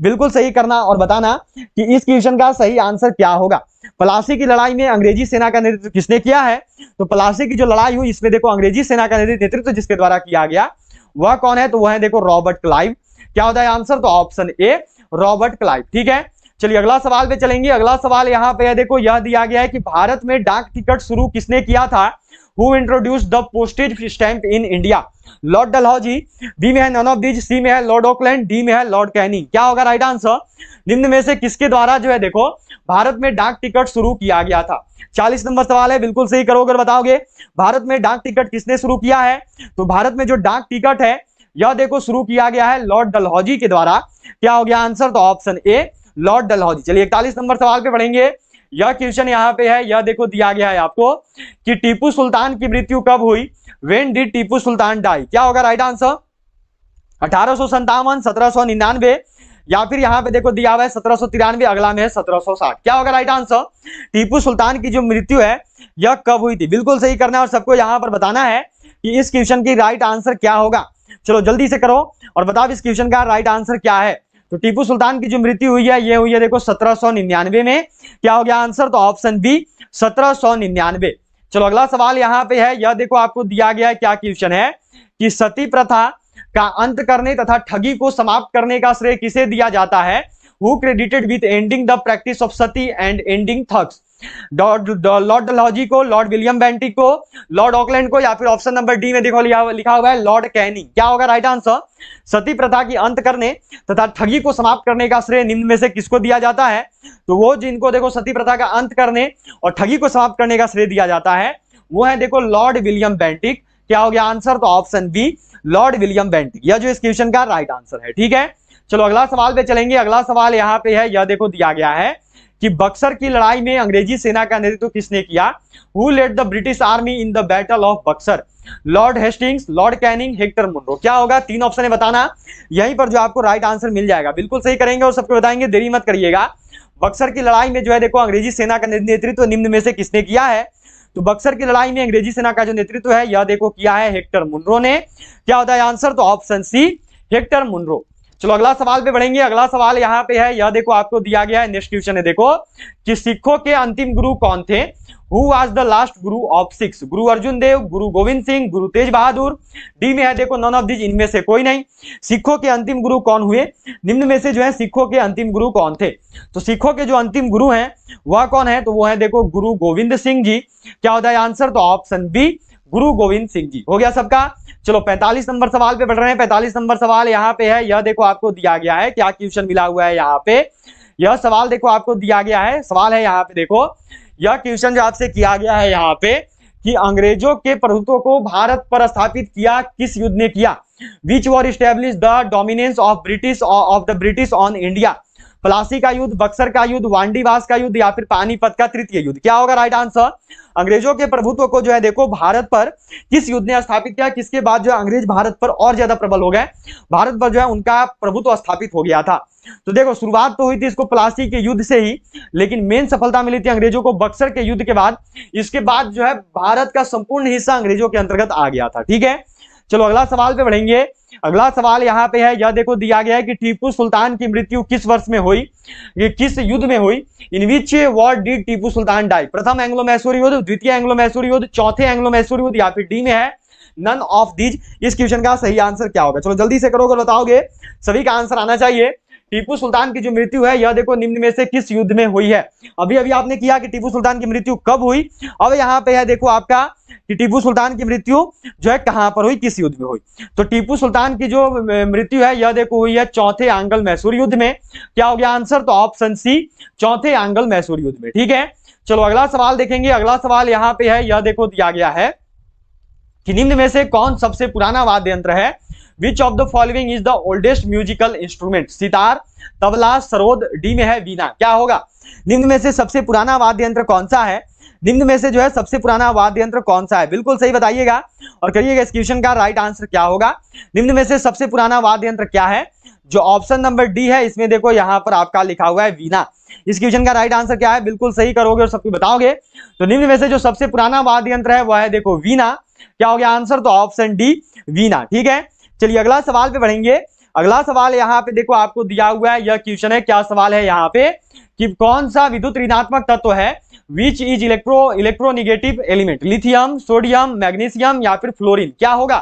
बिल्कुल सही करना और बताना कि इस क्वेश्चन का सही आंसर क्या होगा। प्लासी की लड़ाई में अंग्रेजी सेना का नेतृत्व किसने किया है? तो प्लासी की जो लड़ाई हुई इसमें देखो अंग्रेजी सेना का नेतृत्व जिसके द्वारा किया गया वह कौन है? तो वह है देखो रॉबर्ट क्लाइव। क्या होता है आंसर? तो ऑप्शन ए रॉबर्ट क्लाइव। ठीक है, चलिए अगला सवाल पे चलेंगे। अगला सवाल यहाँ पे है देखो, यह दिया गया है कि भारत में डाक टिकट शुरू किसने किया था? Who introduced the postage stamp in India? Lord Dalhousie, B में है नन ऑफ दीज, सी में है लॉर्ड ऑकलैंड, डी में है लॉर्ड कैनिंग। क्या होगा राइट आंसर? निम्न में से किसके द्वारा जो है देखो भारत में डाक टिकट शुरू किया गया था? 40 नंबर सवाल है, बिल्कुल सही करोगे, बताओगे भारत में डाक टिकट किसने शुरू किया है? तो भारत में जो डाक टिकट है यह देखो शुरू किया गया है लॉर्ड डलहौजी के द्वारा। क्या हो गया आंसर? तो ऑप्शन ए लॉर्ड डलहौजी। चलिए 41 नंबर सवाल पे पढ़ेंगे। यह क्वेश्चन यहाँ पे है, यह देखो दिया गया है आपको कि टीपू सुल्तान की मृत्यु कब हुई? When did Tipu Sultan die? क्या होगा राइट आंसर? 1857, 1799 या फिर यहाँ पे देखो दिया हुआ है 1793, अगला में है 1760। क्या होगा राइट आंसर? टीपू सुल्तान की जो मृत्यु है यह कब हुई थी? बिल्कुल सही करना है और सबको यहाँ पर बताना है कि इस क्वेश्चन की राइट आंसर क्या होगा। चलो जल्दी से करो और बताओ इस क्वेश्चन का राइट आंसर क्या है। तो टीपू सुल्तान की जो मृत्यु हुई है ये हुई है देखो 1799 में। क्या हो गया आंसर? तो ऑप्शन बी 1799। चलो अगला सवाल यहाँ पे है, यह देखो आपको दिया गया है, क्या क्वेश्चन है कि सती प्रथा का अंत करने तथा ठगी को समाप्त करने का श्रेय किसे दिया जाता है? Who credited with ending the practice of Sati and ending thugs? Lord Dalhousie को, लॉर्ड विलियम बेंटिक को, लॉर्ड ऑकलैंड को, या फिर ऑप्शन नंबर डी में देखो लिखा हुआ है लॉर्ड कैनिंग। क्या होगा राइट आंसर? सती प्रथा की अंत करने तथा ठगी को समाप्त करने का श्रेय निम्न में से किसको दिया जाता है? तो वो जिनको देखो सती प्रथा का अंत करने और ठगी को समाप्त करने का श्रेय दिया जाता है वो है देखो लॉर्ड विलियम बेंटिक। क्या हो गया आंसर? तो option B Lord William Bentinck, यह जो इस क्वेश्चन का राइट आंसर है। ठीक है, चलो अगला सवाल पे चलेंगे। अगला सवाल यहाँ पे है, यह देखो दिया गया है कि बक्सर की लड़ाई में अंग्रेजी सेना का नेतृत्व किसने किया? Who led the British army in the battle of Buxar? Lord Hastings, Lord Canning, Hector Munro. क्या होगा? 3 ऑप्शन है, बताना, यहीं पर जो आपको राइट आंसर मिल जाएगा। बिल्कुल सही करेंगे और सबको बताएंगे, देरी मत करिएगा। बक्सर की लड़ाई में जो है देखो अंग्रेजी सेना का नेतृत्व निम्न में से किसने किया है? तो बक्सर की लड़ाई में अंग्रेजी सेना का जो नेतृत्व है यह देखो किया है हेक्टर मुनरो ने। क्या होता है आंसर? तो ऑप्शन सी हेक्टर मुनरो। चलो अगला सवाल पे बढ़ेंगे। अगला सवाल यहाँ पे है, यह देखो आपको दिया गया है, नेक्स्ट क्वेश्चन है देखो कि सिखों के अंतिम गुरु कौन थे? Who was the last Guru of six? Guru Arjun Dev, Guru Govind Singh, Guru Tej Bahadur, D में है देखो नन ऑफ दिस, इनमें से कोई नहीं। सिखों के अंतिम गुरु कौन हुए? निम्न में से जो है सिखों के अंतिम गुरु कौन थे? तो सिखों के जो अंतिम गुरु हैं वह कौन है? तो वो है देखो गुरु गोविंद सिंह जी। क्या होता है आंसर? तो ऑप्शन बी गुरु गोविंद सिंह जी। हो गया सबका। चलो 45 नंबर सवाल पे बढ़ रहे हैं। 45 नंबर सवाल यहाँ पे है, यह देखो आपको दिया गया है, क्या क्वेश्चन मिला हुआ है यहाँ पे, यह सवाल देखो आपको दिया गया है। सवाल है यहाँ पे देखो, यह क्वेश्चन जो आपसे किया गया है यहाँ पे कि अंग्रेजों के प्रभुत्व को भारत पर स्थापित किया किस युद्ध ने किया? Which war establish the dominance of the British on India? Plassey का युद्ध, बक्सर का युद्ध, वांडीवास का युद्ध, या फिर पानीपत का तृतीय युद्ध? क्या होगा राइट आंसर? अंग्रेजों के प्रभुत्व को जो है देखो भारत पर किस युद्ध ने स्थापित किया, किसके बाद जो है अंग्रेज भारत पर और ज्यादा प्रबल हो गए, भारत पर जो है उनका प्रभुत्व स्थापित हो गया था। तो देखो शुरुआत तो हुई थी इसको प्लासी के युद्ध से ही, लेकिन मेन सफलता मिली थी अंग्रेजों को बक्सर के युद्ध के बाद। इसके बाद जो है भारत का संपूर्ण हिस्सा अंग्रेजों के अंतर्गत आ गया था। ठीक है, चलो अगला सवाल पे बढ़ेंगे। अगला सवाल यहाँ पे है, यह देखो दिया गया है कि टीपू सुल्तान की मृत्यु किस वर्ष में हुई, ये किस युद्ध में हुई? In which war did Tipu Sultan die? प्रथम एंग्लो मैसूर युद्ध, द्वितीय एंग्लो मैसूर युद्ध, चौथे एंग्लो मैसूर युद्ध, या फिर डी में है नन ऑफ दीज? इस क्वेश्चन का सही आंसर क्या होगा? चलो जल्दी से करोगे बताओगे, सभी का आंसर आना चाहिए। टीपू सुल्तान की जो मृत्यु है यह देखो निम्न में से किस युद्ध में हुई है? अभी अभी आपने किया कि टीपू सुल्तान की मृत्यु कब हुई, अब यहाँ पे है देखो आपका कि टीपू सुल्तान की मृत्यु जो है कहां पर हुई, किस युद्ध में हुई? तो टीपू सुल्तान की जो मृत्यु है यह देखो हुई है चौथे आंग्ल मैसूर युद्ध में। क्या हो गया आंसर? तो ऑप्शन सी चौथे आंग्ल मैसूर युद्ध में। ठीक है, चलो अगला सवाल देखेंगे। अगला सवाल यहाँ पे है, यह देखो दिया गया है कि निम्न में से कौन सबसे पुराना वाद्य यंत्र है? Which of the following is the oldest musical instrument? Sitar, tabla, sarod, D में है वीणा। क्या होगा? निम्न में से सबसे पुराना वाद्य यंत्र कौन सा है? निम्न में से जो है सबसे पुराना वाद्य यंत्र कौन सा है? बिल्कुल सही बताइएगा और करिएगा इस क्वेश्चन का राइट आंसर क्या होगा। निम्न में से सबसे पुराना वाद्य यंत्र क्या है? जो ऑप्शन नंबर डी है इसमें देखो यहाँ पर आपका लिखा हुआ है वीणा। इस क्वेश्चन का राइट आंसर क्या है? बिल्कुल सही करोगे और सबको बताओगे। तो निम्न में से जो सबसे पुराना वाद्य यंत्र है वह है देखो वीणा। क्या हो गया आंसर? तो ऑप्शन डी वीणा। ठीक है, चलिए अगला सवाल पे बढ़ेंगे। अगला सवाल यहाँ पे देखो आपको दिया हुआ है, यह क्वेश्चन है, क्या सवाल है यहाँ पे कि कौन सा विद्युत ऋणात्मक तत्व है, which is electronegative element, lithium, sodium, magnesium या फिर फ्लोरीन, क्या होगा,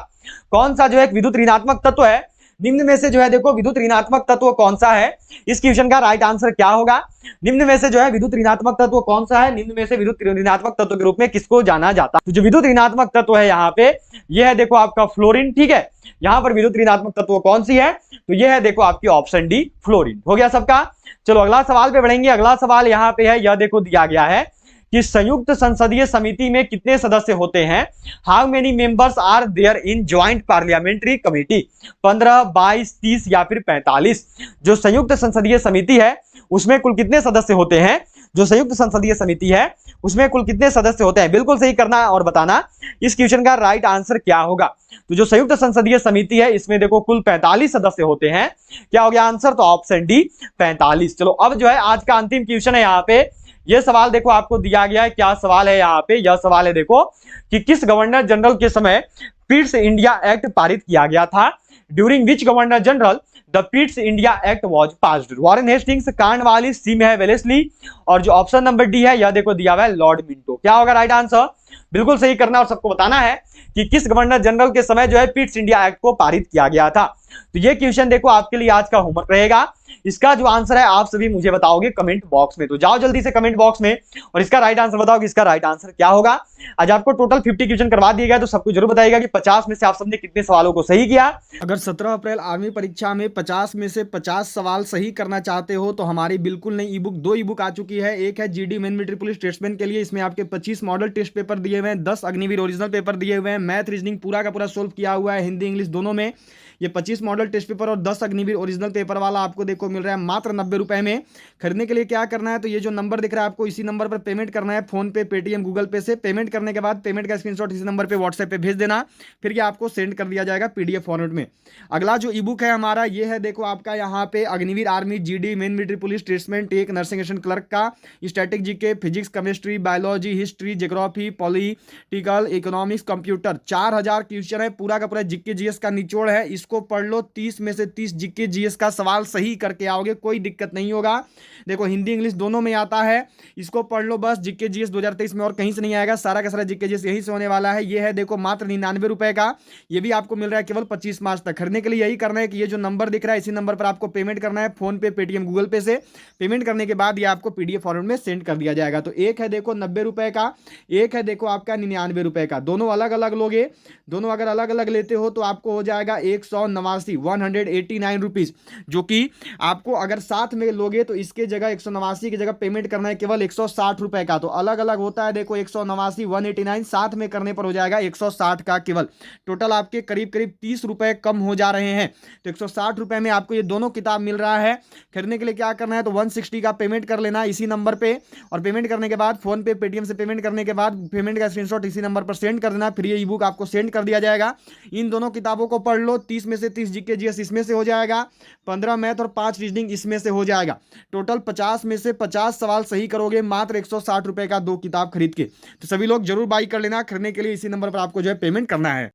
कौन सा जो है विद्युत ऋणात्मक तत्व है, निम्न में से जो है देखो विद्युत ऋणात्मक तत्व कौन सा है, इस क्वेश्चन का राइट आंसर क्या होगा, निम्न में से जो है विद्युत ऋणात्मक तत्व कौन सा है, निम्न में से विद्युत ऋणात्मक तत्व के रूप में किसको जाना जाता है, तो जो विद्युत ऋणात्मक तत्व है यहाँ पे यह है देखो आपका फ्लोरीन, ठीक है, यहाँ पर विद्युत ऋणात्मक तत्व कौन सी है, तो यह है देखो आपकी ऑप्शन डी फ्लोरीन। हो गया सबका। चलो अगला सवाल पे बढ़ेंगे। अगला सवाल यहाँ पे है, यह देखो दिया गया है कि संयुक्त संसदीय समिति में कितने सदस्य होते हैं, how many members are there in joint parliamentary committee, 15, 22, 30 या फिर 45। जो संयुक्त संसदीय समिति है उसमें कुल कितने सदस्य होते हैं, जो संयुक्त संसदीय समिति है उसमें कुल कितने सदस्य होते हैं, बिल्कुल सही करना और बताना इस क्वेश्चन का राइट आंसर क्या होगा। तो जो संयुक्त संसदीय समिति है इसमें देखो कुल 45 सदस्य होते हैं, क्या हो गया आंसर, तो ऑप्शन डी 45। चलो अब जो है आज का अंतिम क्वेश्चन है यहाँ पे, ये सवाल देखो आपको दिया गया है, क्या सवाल है यहाँ पे, यह सवाल है देखो कि किस गवर्नर जनरल के समय पिट्स इंडिया एक्ट पारित किया गया था, during which governor general the Pitt's India act was passed, Warren Hastings, Cornwallis, SIM Wellesley, और जो ऑप्शन नंबर डी है यह देखो दिया हुआ है लॉर्ड मिंटो। क्या होगा राइट आंसर, बिल्कुल सही करना और सबको बताना है कि किस गवर्नर जनरल के समय जो है पिट्स इंडिया एक्ट को पारित किया गया था। तो ये क्वेश्चन देखो आपके लिए आज का होमवर्क रहेगा, इसका जो आंसर है आप सभी मुझे बताओगे कमेंट बॉक्स में, तो जाओ जल्दी से कमेंट बॉक्स में और इसका राइट आंसर बताओ कि इसका राइट आंसर क्या होगा। आज आपको टोटल 50 क्वेश्चन करवा दिए गए, तो सबको जरूर बताइएगा कि 50 में से आप सबने कितने सवालों को सही किया। अगर 17 अप्रैल आर्मी परीक्षा में 50 में से 50 सवाल सही करना चाहते हो तो हमारी बिल्कुल नई ई बुक, 2 ई बुक आ चुकी है। एक है GD main military police statesman के लिए, इसमें आपके 25 मॉडल टेस्ट पेपर दिए हुए हैं, 10 अग्निवीर ओरिजिनल पेपर दिए हुए हैं, मैथ रीजनिंग पूरा का पूरा सोल्व किया हुआ है, हिंदी इंग्लिश दोनों में। ये 25 मॉडल टेस्ट पेपर और 10 अग्निवीर ओरिजिनल पेपर वाला आपको देखो मिल रहा है मात्र 90 रुपए में। खरीदने के लिए क्या करना है, तो ये जो नंबर दिख रहा है आपको इसी नंबर पर पेमेंट करना है, फोन पे, पेटीएम, गूगल पे से। पेमेंट करने के बाद पेमेंट का स्क्रीनशॉट इसी नंबर पे व्हाट्सएप पे भेज देना, फिर ये आपको सेंड कर दिया जाएगा पीडीएफ फॉर्मेट में। अगला जो ई बुक है हमारा ये है देखो आपका यहाँ पे Agniveer army, GD main military police statesman, एक नर्सिंग एसिस्टेंट क्लर्क का, static GK, physics, chemistry, biology, history, geography, political, economics, computer, 4000 question है, पूरा का पूरा जीके जीएस का निचोड़ है। इसको पढ़ लो, 30 में से 30 जीके जीएस का सवाल सही करके आओगे, कोई दिक्कत नहीं होगा। देखो हिंदी इंग्लिश दोनों में आता है, इसको पढ़ लो बस। जीके जीएस 2023 में और कहीं से नहीं आएगा, सारा का सारा जीके जीएस यहीं से होने वाला है। ये है देखो मात्र 99 रुपए का, ये भी आपको मिल रहा है केवल 25 मार्च तक। खरीदने के लिए यही करना है कि ये जो नंबर दिख रहा है इसी नंबर पर आपको पेमेंट करना है, फोन पे, पेटीएम, गूगल पे से। पेमेंट करने के बाद ये आपको पीडीएफ फॉर्मेट में सेंड कर दिया जाएगा। तो एक है देखो 90 रुपए का, एक है देखो आपका 99 रुपए का, दोनों अलग अलग लोगे। दोनों अगर अलग अलग लेते हो तो आपको हो जाएगा 189 रुपीज, जो कि आपको अगर साथ में लोगे तो इसके जगह 189 की जगह पेमेंट करना है केवल 160 रुपए का। तो अलग अलग होता है देखो 189, 189, साथ में करने पर हो जाएगा 160 का केवल। टोटल आपके करीब करीब 30 रुपए कम हो जा रहे हैं। तो 160 रुपए में आपको ये दोनों किताब मिल रहा है। खरीदने के लिए क्या करना है, तो 160 का पेमेंट कर लेना इसी नंबर पे, और पेमेंट करने के बाद फोन पे, पेटीएम से पेमेंट करने के बाद पेमेंट का स्क्रीनशॉट इसी नंबर पर सेंड कर देना, फिर ये ई बुक आपको सेंड कर दिया जाएगा। इन दोनों किताबों को पढ़ लो, 30 में से 30 जीके जीएस इसमें से हो जाएगा, 15 मैथ और 5 रीजनिंग इसमें से हो जाएगा। टोटल 50 में से 50 सवाल सही करोगे मात्र 160 रुपए का 2 किताब खरीद के। तो सभी लोग जरूर बाई कर लेना। खरीदने के लिए इसी नंबर पर आपको जो है पेमेंट करना है।